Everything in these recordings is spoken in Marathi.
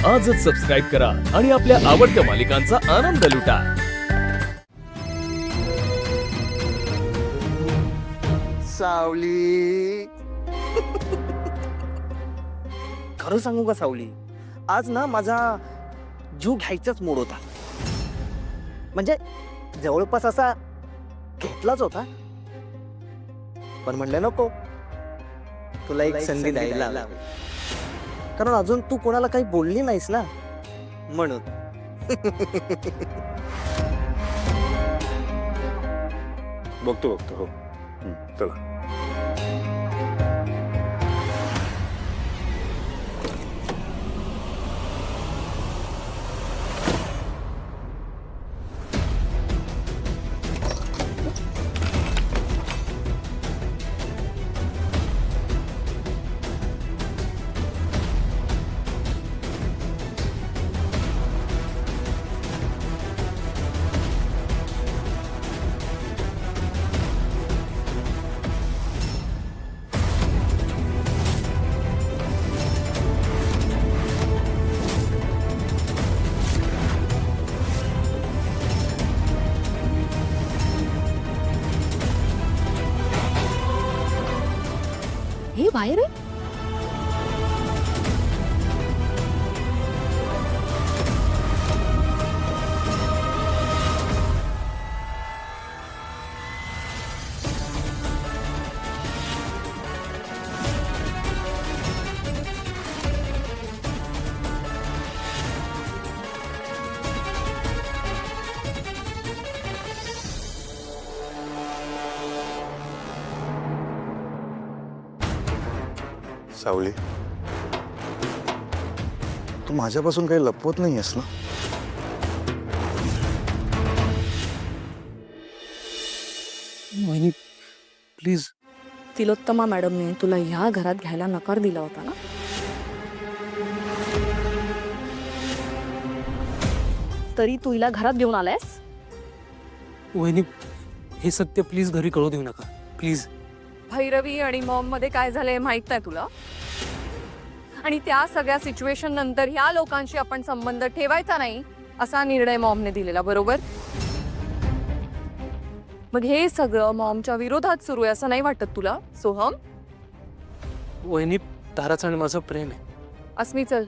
आजच सबस्क्राईब करा आणि आपल्या आवडत्या मालिकांचा आनंद लुटा। सावली खरं सांगू का सावली, आज ना माझा जीव घ्यायचाच मूड होता। म्हणजे जवळपास असा घेतलाच होता, पण म्हणलं नको, तुला एक संधी द्यायला हवी। कारण अजून तू कोणाला काही बोलली नाहीस ना, म्हणून। बघतो हो। चला। हे बाहेर आहे? सावली, तू माझ्यापासून काही लपवत नाहीयेस ना? वहिनी प्लीज। तिलोत्तमा मॅडमने तुला ह्या घरात घ्यायला नकार दिला होता ना? तरी तू हिला घरात घेऊन आलायस? वहिनी हे सत्य प्लीज घरी कळू देऊ नका प्लीज। भैरवी आणि मॉम मध्ये काय झालंय माहित नाही तुला? आणि त्या सगळ्या सिच्युएशन नंतर ह्या लोकांशी आपण संबंध ठेवायचा नाही असा निर्णय मॉमने दिलेला, बरोबर? मग हे सगळं मॉमच्या विरोधात सुरू आहे असं नाही वाटत तुला सोहम? वहिनी ताराचं आणि माझं प्रेम आहे। अस्मी चल।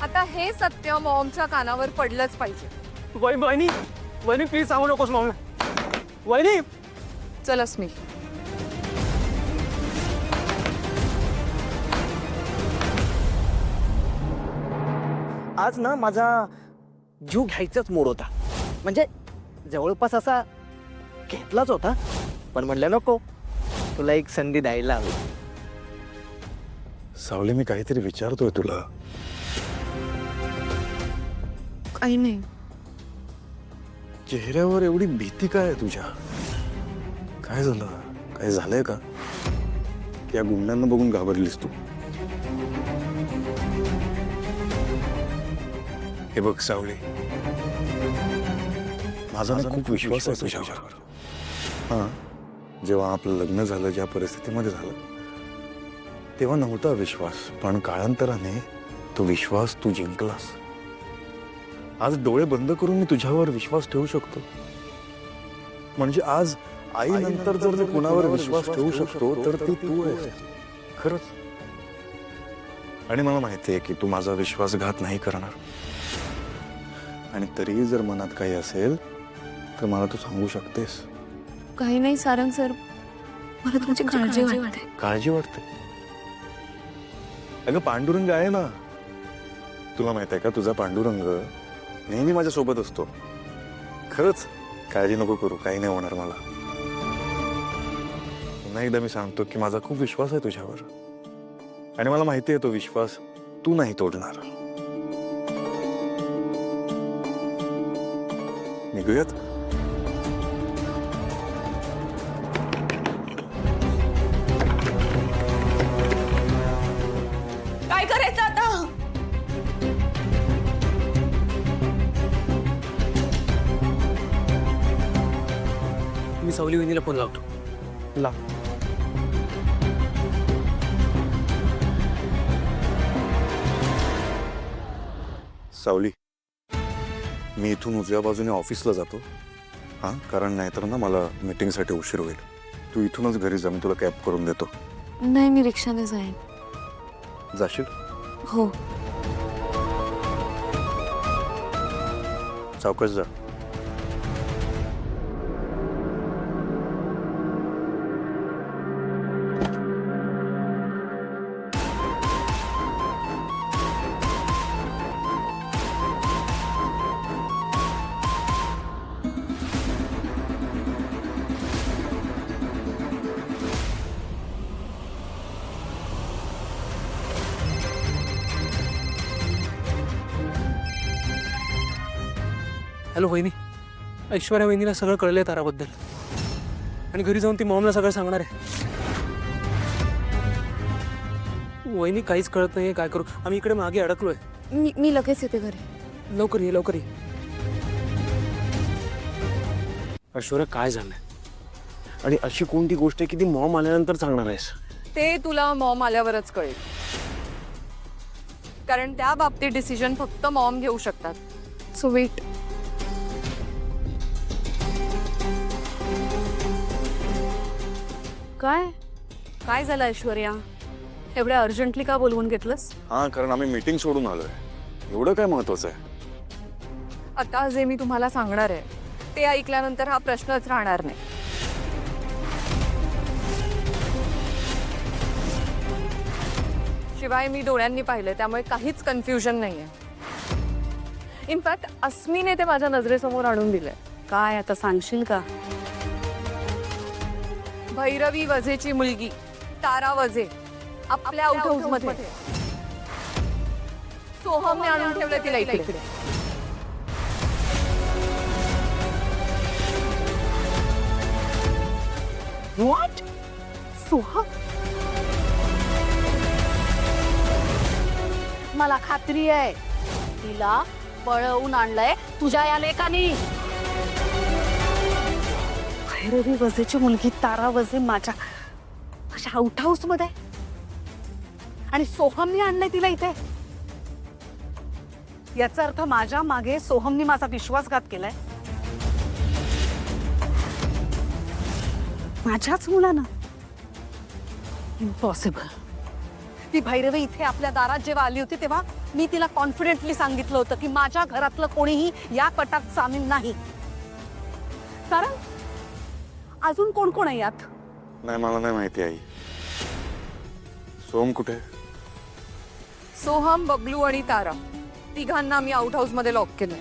आता हे सत्य मॉमच्या कानावर पडलंच पाहिजे। वहिनी वहिनी प्लीज सांगू नकोस मॉम। वहिनी चल अस्मी। आज ना माझा जीव घ्यायचाच मूड होता। म्हणजे जवळपास असा घेतलाच होता, पण म्हणलं नको, तुला एक संधी द्यायला हवी। सावली, मी काहीतरी विचारतोय तुला। काही नाही। चेहऱ्यावर एवढी भीती काय आहे तुझ्या? काय झालं? काय झालंय का? या गुंडांना बघून घाबरलीस तू? हे बघ सावली, माझा ना खूप विश्वास आहे तुझ्यावर। हा, जेव्हा आपलं लग्न झालं, ज्या परिस्थितीमध्ये झालं तेव्हा नव्हता विश्वास, पण काळांतराने तो विश्वास तू जिंकलास। आज डोळे बंद करून मी तुझ्यावर विश्वास ठेवू शकतो। म्हणजे आज आई नंतर जर मी कुणावर विश्वास ठेवू शकतो तर ती तू आहेस, खरंच। आणि मला माहिती आहे की तू माझा विश्वासघात नाही करणार, आणि तरी जर मनात काही असेल तर मला तू सांगू शकतेस। काही नाही सारंग सर, मला तुमची काळजी वाटते। काळजी वाटते? अगं पांडुरंग आहे ना, तुला माहित आहे का, तुझा पांडुरंग नेहमी माझ्या सोबत असतो। खरंच काळजी नको करू, काही नाही होणार मला। पुन्हा एकदा मी सांगतो की माझा खूप विश्वास आहे तुझ्यावर, आणि मला माहिती आहे तो विश्वास तू नाही तोडणार। निघूयात? काय करायचं आता? सावली वहिनीला फोन लावतो. ला सावली, मी इथून उजव्या बाजूने ऑफिसला जातो. हां, कारण नाहीतर ना मला मीटिंगसाठी उशीर होईल. तू इथूनच घरी जा, मी तुला कॅब करून देतो. नाही, मी रिक्षाने जाईन. जाशील? हो. सावकाश जा. हॅलो वहिनी, ऐश्वर्या वहिनीला सगळं कळलंय ताराबद्दल आणि घरी जाऊन ती मॉमला सगळं सांगणार आहे. वहिनी काहीच कळत नाहीये, काय करू. आम्ही इकडे मागे अडकलोय. मी लगेच येते घरी. लवकर ये, लवकर ये. ऐश्वर्या, काय झालंय? आणि अशी कोणती गोष्ट आहे की ती मॉम आल्यानंतर सांगणार आहेस? ते तुला मॉम आल्यावरच कळेल, कारण त्या बाबतीत डिसिजन फक्त मॉम घेऊ शकतात. So wait. काय झालं ऐश्वर्या? एवढ्या अर्जंटली का बोलवून घेतलंस? हां, कारण आम्ही मीटिंग सोडून आलोय. एवढं काय महत्वाचं आहे? आता जे मी तुम्हाला सांगणार आहे ते ऐकल्यानंतर हा प्रश्नच राहणार नाही. शिवाय मी डोळ्यांनी पाहिलं, त्यामुळे काहीच कन्फ्युजन नाहीये. इनफॅक्ट अस्मीने ते माझ्या नजरेसमोर आणून दिलंय. काय आता सांगशील का? भैरवी वझेची मुलगी तारा वझे आपल्या आउट हाऊस मध्ये सोहमने आणून ठेवलं तिला इकडे. व्हॉट? सोहम? मला खात्री आहे तिला पळवून आणलंय तुझ्या या लेकानी. भैरवी वझेची मुलगी तारा वझे माझ्या आउट हाऊस मध्ये आणि सोहमने आणलंय तिला इथे. याचा अर्थ माझ्या मागे सोहमने माझा विश्वासघात केलाय. माझ्याच मुलानं. इम्पॉसिबल. ती भैरवी इथे आपल्या दारात जेव्हा आली होती तेव्हा मी तिला कॉन्फिडेंटली सांगितलं होतं की माझ्या घरातलं कोणीही या कटात सामील नाही. सारंग, अजून कोण कोण आहे यात? नाही, मला नाही माहिती आई. सोम कुठे? सोहम, बबलू आणि तारा तिघांना मी आउट हाऊस मध्ये लॉक केलंय.